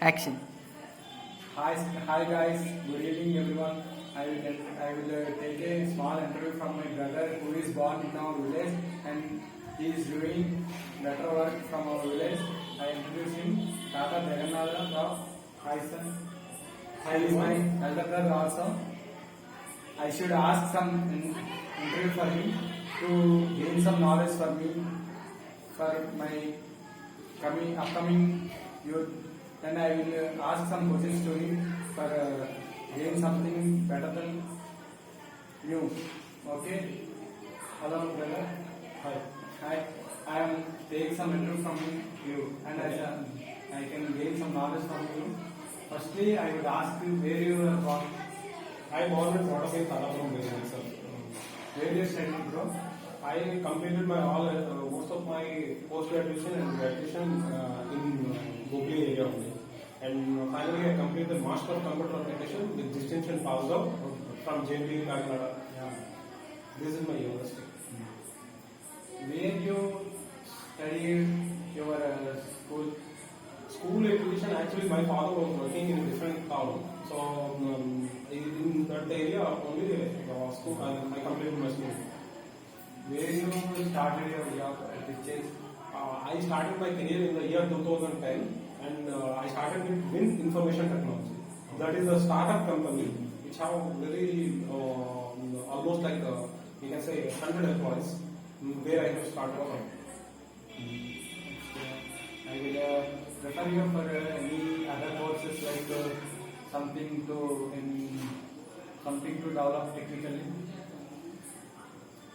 Action. Hi guys, good evening everyone. I will take a small interview from my brother who is born in our village and he is doing better work from our village. I introduce him, Tata Jagannatha Rao. Hi son. Hi, he is my elder brother also. I should ask some interview for him to gain some knowledge for me for my upcoming youth. Then I will ask some questions to him for gain something better than you. Okay? Hello, brother. Hi. Hi. I am take some interview from you, and I can gain some knowledge from you. Firstly, I would ask you where you are born. I born and brought up in Tarapuram region itself. Where you study, bro? I completed my most of my post graduation and graduation in Hubli area only. And finally I completed the Master of Computer Application with distinction passed out from JNTU Kakinada. Yeah. This is my university. Where you studied your school? School education, actually my father was working in a different town. So in that area only school, I completed my school. Where you started your job at which age? I started my career in the year 2010 and I started with Win Information Technology. That is a startup company which have very almost like you can say 100 employees where I have started from. I will refer you for any other courses like something to develop technically.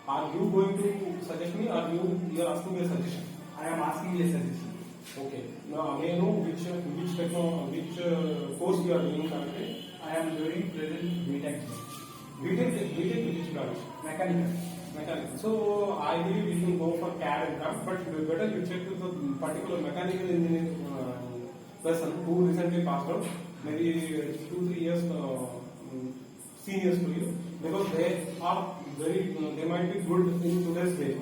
Are you going to suggest me or you are asking me a suggestion? I am asking you a suggestion. Okay. Now may I know which course you are doing currently? I am doing present BTech. BTech which branch? Mechanical. So I believe you can go for CAD and CAM, but better you check with the particular mechanical engineering person who recently passed out, maybe 2-3 years seniors to you, because they might be good in today's day.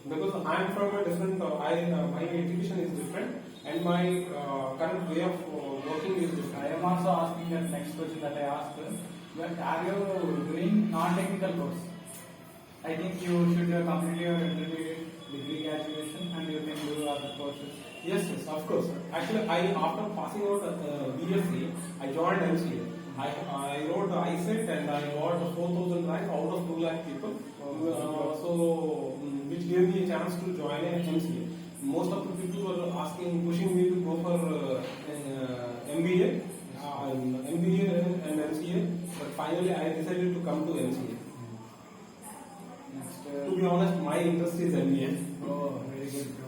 Because I am from a different, my education is different and my current way of working is different. I am also asking that next question that I asked. But are you doing non-technical course? I think you should complete your intermediate degree graduation and you can do other courses. Yes, of course. Actually, after passing out BSc, I joined MCA. I wrote the ISET and I got 4,000 rank out of 2 lakh people. Which gave me a chance to join an MCA. Most of the people were pushing me to go for MBA, and MCA, but finally I decided to come to MCA. To be honest, my interest is MBA. Oh, very good, bro.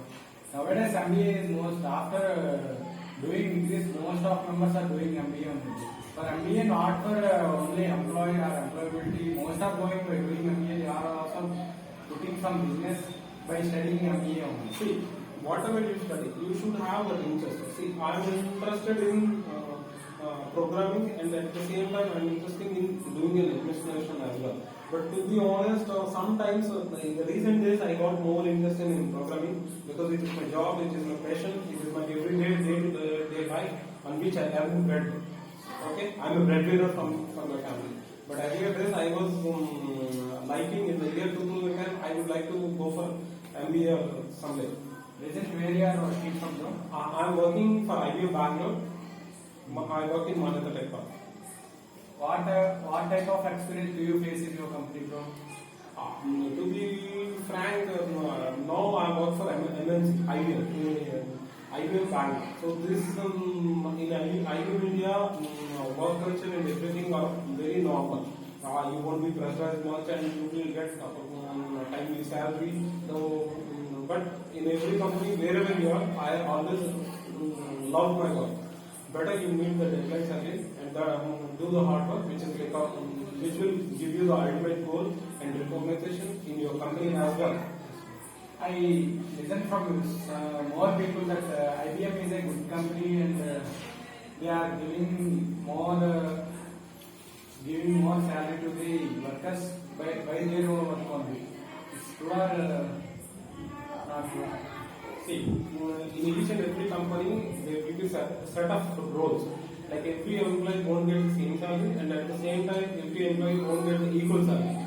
Nowadays, MBA is most, after doing this, most of members are doing MBA only. For MBA, not for only employee or employability, most are going by doing MBA, they are also putting some business by studying MBA only. See, whatever you study, you should have that interest. See, I am interested in programming and at the same time I am interested in doing an administration as well. But to be honest, sometimes in the recent days I got more interested in programming because it is my job, it is my passion, it is my everyday day-to-day life on which I have bread. Okay, I am a breadwinner from my family. But earlier days I was liking in the year 2010 I would like to go for MBA someday. Present where you are working from, bro? I am working for IBM Bangalore. I work in Manyata Tech Park. What type of experience do you face in your company, bro? To be frank, now I work for MNC, IBM Bangalore. So this in IBM India, work culture and everything are very normal. You won't be pressurized much and you will get timely salary. So, but in every company, wherever you are, I always love my work. Better you meet the deadlines again and do the hard work, which will give you the ultimate goal and recognition in your company as well. I listen from more people that IBM is a good company and they are giving more salary to the workers by their own work only. It's true or not true? See, in each and every company, there will be set of roles. Like every employee won't get the same salary, and at the same time, every employee won't get the equal salary.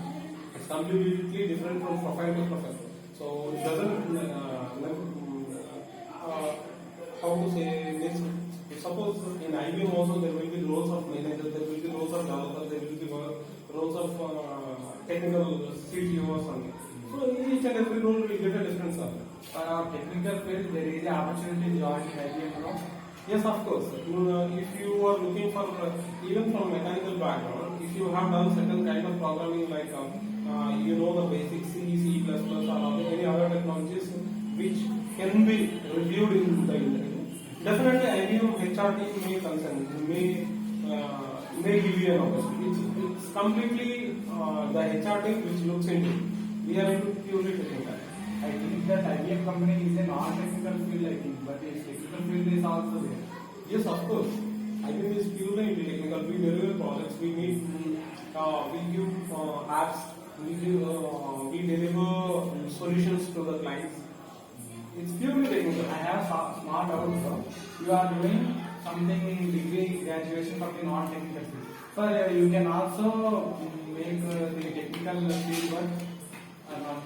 It's completely different from profile to profile. So it doesn't how to say this. Suppose in IBM also there will be roles of manager, there will be roles of developer, there will be roles of technical CTO or something. So each and every role will get a different salary. For our technical field, there is an opportunity to join IBM, no? Yes, of course. If you are looking for even from mechanical background, if you have done certain kind of programming like you know the basic C, C++ or any other technologies which can be reviewed in the interview, definitely IBM HR team may consent, may give you an opportunity. It's completely the HR team which looks into it. We are into purely technical. I think that IBM company is a non-technical field, I think, but its technical field is also there. Yes, of course. IBM is purely into technical. We deliver projects. We give apps. We deliver solutions to the clients. It's purely technical. I have smart doubt, sir. You are doing something in degree graduation from the non-technical field. Sir, you can also make the technical field work or not.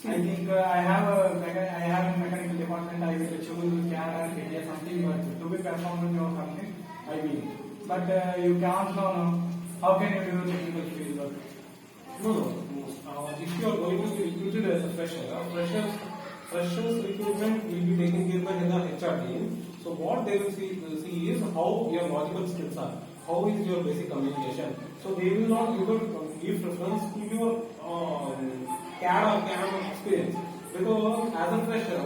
I think I have a mechanical department. I will choose CAD or something, but to be performed in your company, I will. But you can't know how can you do technical field work? No. If you are going to be recruited as a fresher, freshers recruitment will be taken care by the HR team. So what they will see is how your logical skills are, how is your basic communication. So they will not give preference to your CAD or CAM experience, because as a fresher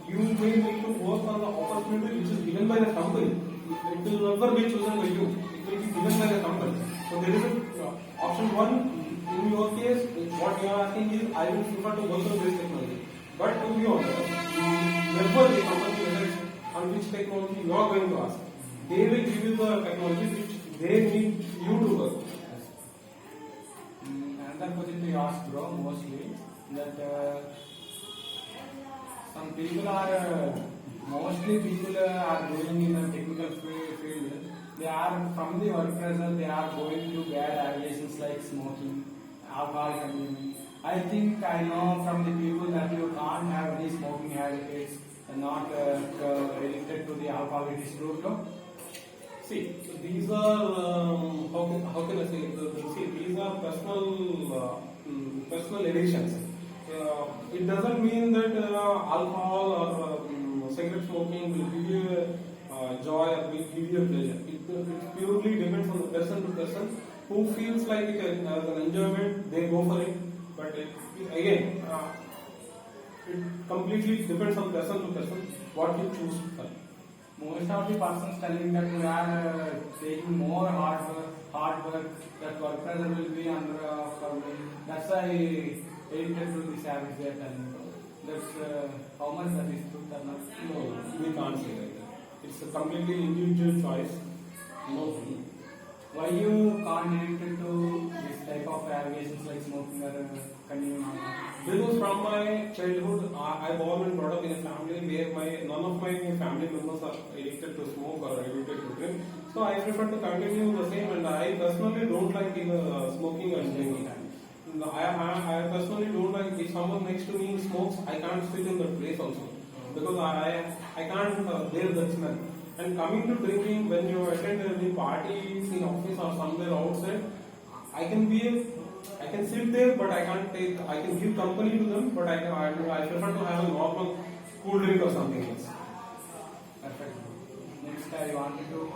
you may need to work on the opportunity which is given by the company. It will never be chosen by you. It will be given by the company. So there is option one. In your case, what you are asking is, I will prefer to work on this technology. But to be honest, never the company decides on which technology you are going to ask. They will give you the technology which they need you to work. Another question we ask, bro, mostly that some people are going in a technical field. They are from the work pressure. They are going to bad aviations like smoking, alcohol consuming. I think I know from the people that you can't have any smoking habits and not related to the alcohol. It is true, no? See, so these are how can I say? See, these are personal addictions. It doesn't mean that alcohol or cigarette smoking will give you joy or will give you pleasure. It purely depends on the person to person. Who feels like it as an enjoyment, they go for it. But again, it completely depends on person to person what you choose for. Most of the persons telling that we are taking more hard work, that work pressure will be under problem. That's why addicted to this habit they are telling. That's how much that is true or not? No, we can't say like that. It's a completely individual choice. No. Why you can't addicted to this type of allegations like smoking or consuming? Because from my childhood, I born and brought up in a family where none of my family members are addicted to smoke or addicted to drink. So I prefer to continue the same, and I personally don't like smoking or drinking. I personally don't like if someone next to me smokes, I can't sit in that place also because I can't bear that smell. And coming to drinking, when you attend any parties in office or somewhere outside, I can sit there, but I can give company to them, but I prefer to have a normal cool drink or something else. Perfect. Next, I wanted to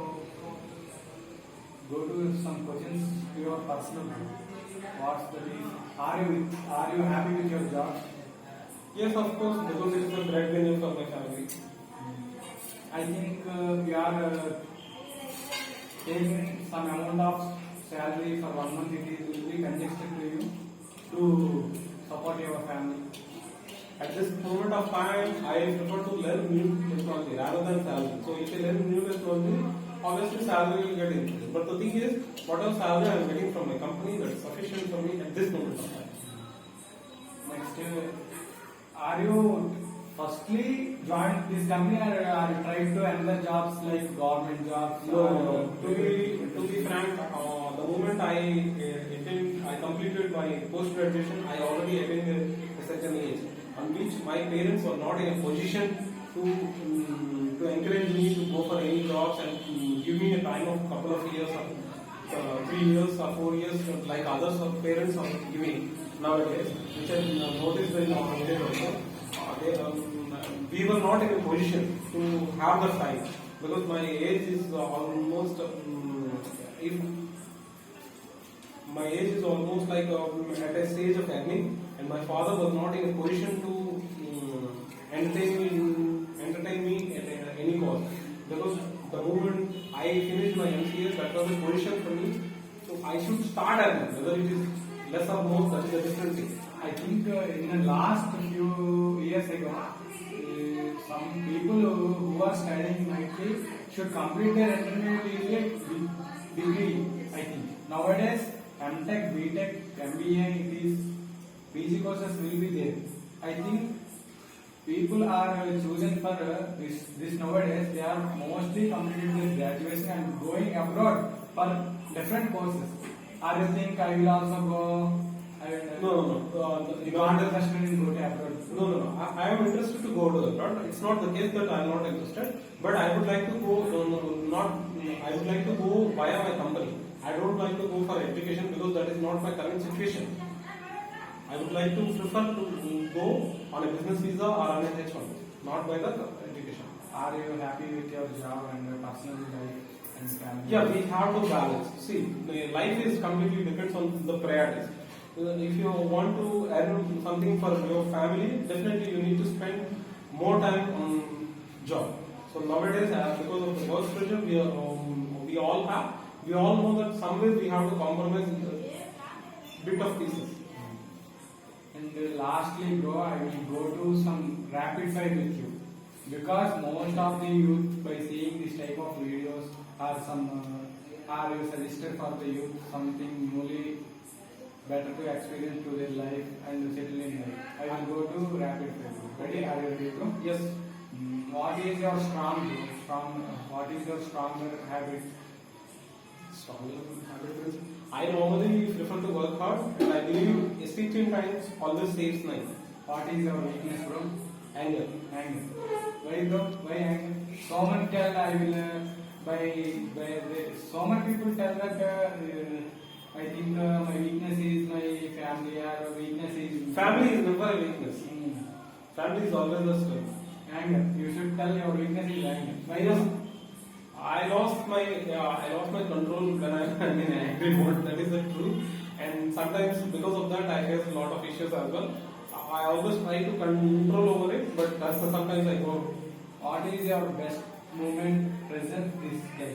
go to some questions to your personal. What's the reason? Are you happy with your job? Yes, of course, because it is a breadwinner for my family. I think we are taking some amount of salary for 1 month. It will be congested to you to support your family. At this moment of time, I prefer to learn new technology rather than salary. So if I learn new technology, obviously salary will get increased. But the thing is, whatever salary I am getting from my company, that's sufficient for me at this moment of time. Next, are you firstly joined this company or tried to enter jobs like government jobs? No, to be frank, the moment I completed my post graduation, I already attained a certain age, on which my parents were not in a position to encourage me to go for any jobs and give me a time of couple of years or 3 years or 4 years like others of parents are giving nowadays, which I noticed in our village also. We were not in a position to have the time because my age is almost if my age is almost like at a stage of earning, and my father was not in a position to entertain me at any cost because the moment I finished my MCS, that was a position for me, so I should start earning, whether it is less or more, that is a different thing. I think in the last few years ago, some people who are studying IT should complete their intermediate degree. I think nowadays MTech, BTech, MBA, these PG courses will be there. I think people are chosen for this nowadays. They are mostly completing their graduation and going abroad for different courses. Are you think I will also go? No. You are interested in go to abroad? No. I am interested to go to abroad. It's not the case that I am not interested, but I would like to go. I would like to go via my company. I don't like to go for education because that is not my current situation. I would like to prefer to go on a business visa or on a H1, not by the education. Are you happy with your job and your personal life and family? Yeah, we have to balance. See, life is completely depends on the priorities. If you want to earn something for your family, definitely you need to spend more time on job. So nowadays, because of the work pressure, we all know that somewhere we have to compromise a bit of pieces. And lastly, bro, I will go to some rapid fire with you because most of the youth, by seeing this type of videos, are suggested for the youth something newly better to experience to their life and settle in life. I will go to rapid fire. Ready? Are you ready, bro? Yes. What is your what is your stronger habit? Stronger habit is I normally prefer to work hard, and I believe 16 times always saves 9. What is your weakness, bro? Anger. Anger. Why, bro? Why anger? So many tell I will so many people tell that I think my weakness is my family or weakness is Family is never a weakness. Mm. Family is always a strength. Anger. You should tell your weakness is anger. Why Yes. not? I lost my control when I'm in an angry mode. That is the truth. And sometimes because of that, I face a lot of issues as well. I always try to control over it, but sometimes I go. What is your best moment present this day?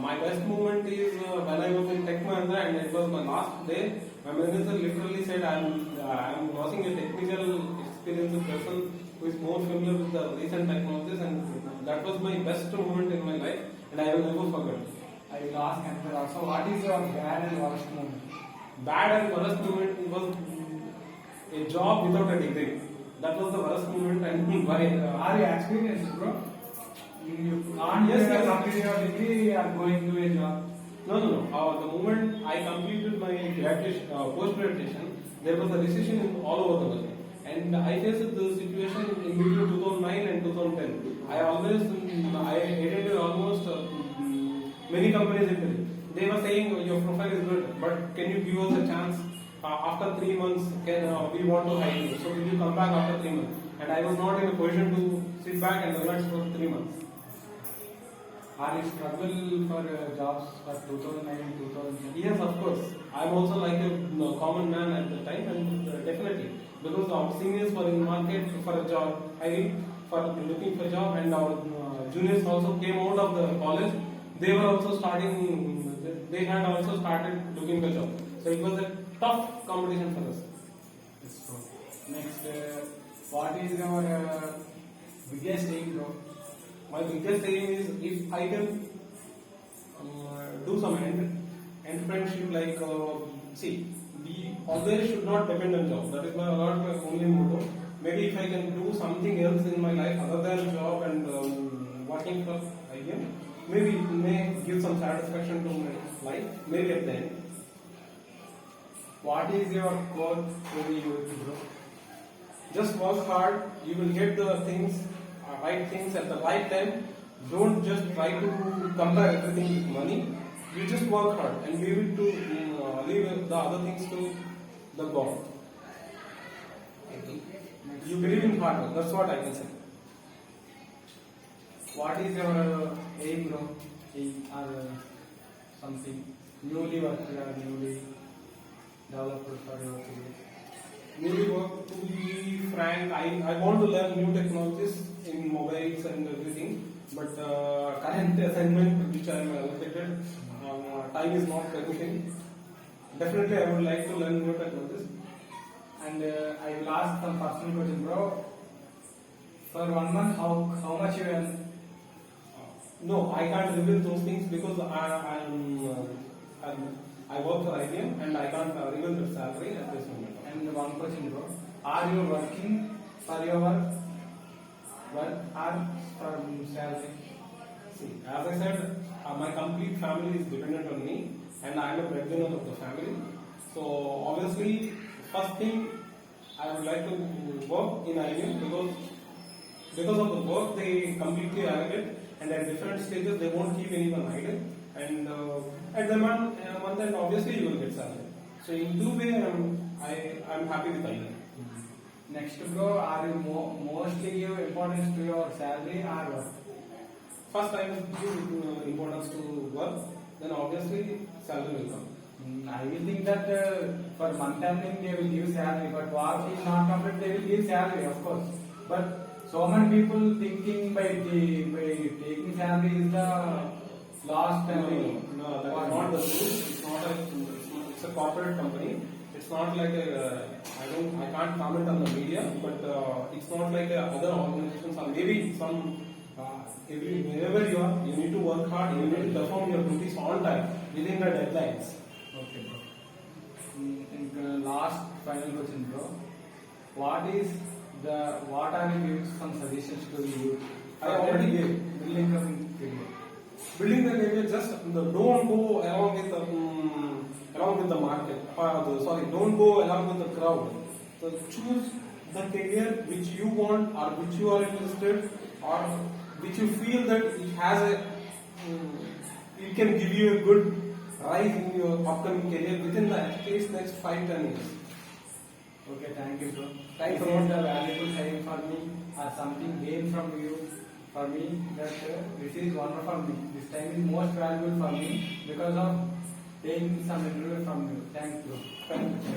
My best moment is when I was in Tech Mahindra and it was my last day. My manager literally said, I'm losing a technical experienced person who is more familiar with the recent technologies, and that was my best moment in my life, and I will never forget. I will ask another also. What is your bad and worst moment? Bad and worst moment was a job without a degree. That was the worst moment, and why? Are you experienced, bro? You can't Yes, just yes. complete your degree, you are going to a job. No. The moment I completed my graduation, post-graduation, there was a recession all over the world. And I faced the situation in between 2009 and 2010. I attended almost many companies in Delhi. They were saying your profile is good, but can you give us a chance? After 3 months, we want to hire you. So will you come back after 3 months? And I was not in a position to sit back and relax for 3 months. Are you struggle for jobs for 2009 and 2010? Yes, of course. I'm also like a common man at the time, and definitely because our seniors were in market for a job, for looking for a job, and our juniors also came out of the college. They were also starting. They had also started looking for job. So it was a tough competition for us. Yes, bro. Next, what is your biggest aim, bro? My biggest aim is if I can do some entrepreneurship, like see, we always should not depend on job. That is my only motto. maybe if I can do something else in my life other than job and working for IBM, maybe it may give some satisfaction to my life, maybe at the end. What is your quote to the youth, bro? Just work hard, you will get the things, right things at the right time. Don't just try to compare everything with money. You just work hard and leave it to leave the other things to the God. You believe in hard work, that's what I can say. What is your aim, bro? Aim or something newly worked or newly developed for your career? Maybe work, to be frank, I want to learn new technologies in mobiles and everything, but current assignment which I am allocated, time is not permitting. Definitely I would like to learn new technologies. And I will ask some personal question, bro. For 1 month, how much you earn? No, I can't reveal those things because I work for IBM and I can't reveal the salary at this moment. And one question, bro. Are you working for your work or for salary? See, as I said, my complete family is dependent on me and I am a breadwinner of the family. So obviously, first thing I would like to work in IBM because of the work they completely allocate and at different stages they won't keep anyone idle and at the month end obviously you will get salary. So in two way I'm happy with IBM. Next, bro, are you mostly give importance to your salary or what? First I will give importance to work, then obviously salary will come. I will think that for month ending they will give salary, but work is not complete, they will give salary, of course. But so many people thinking by taking salary is the last time. No, that is not the rule. It's a corporate company. It's not like I can't comment on the media, but it's not like other organizations or maybe some. Wherever you are, you need to work hard. You need to perform your duties on time within the deadlines. Okay, bro. And last final question, bro. What are you giving some suggestions to the youth? I already gave. Building some career. Building the career, just don't go along with the market. Don't go along with the crowd. So choose the career which you want or which you are interested or which you feel that it has it can give you a good rise in your upcoming career within the at least next 5-10 years. Okay, thank you, bro. Thanks This a lot. is the valuable time for me or something gained from you for me that this is wonderful me. This time is most valuable for me because of taking some interview from you. Thank you. Thank you.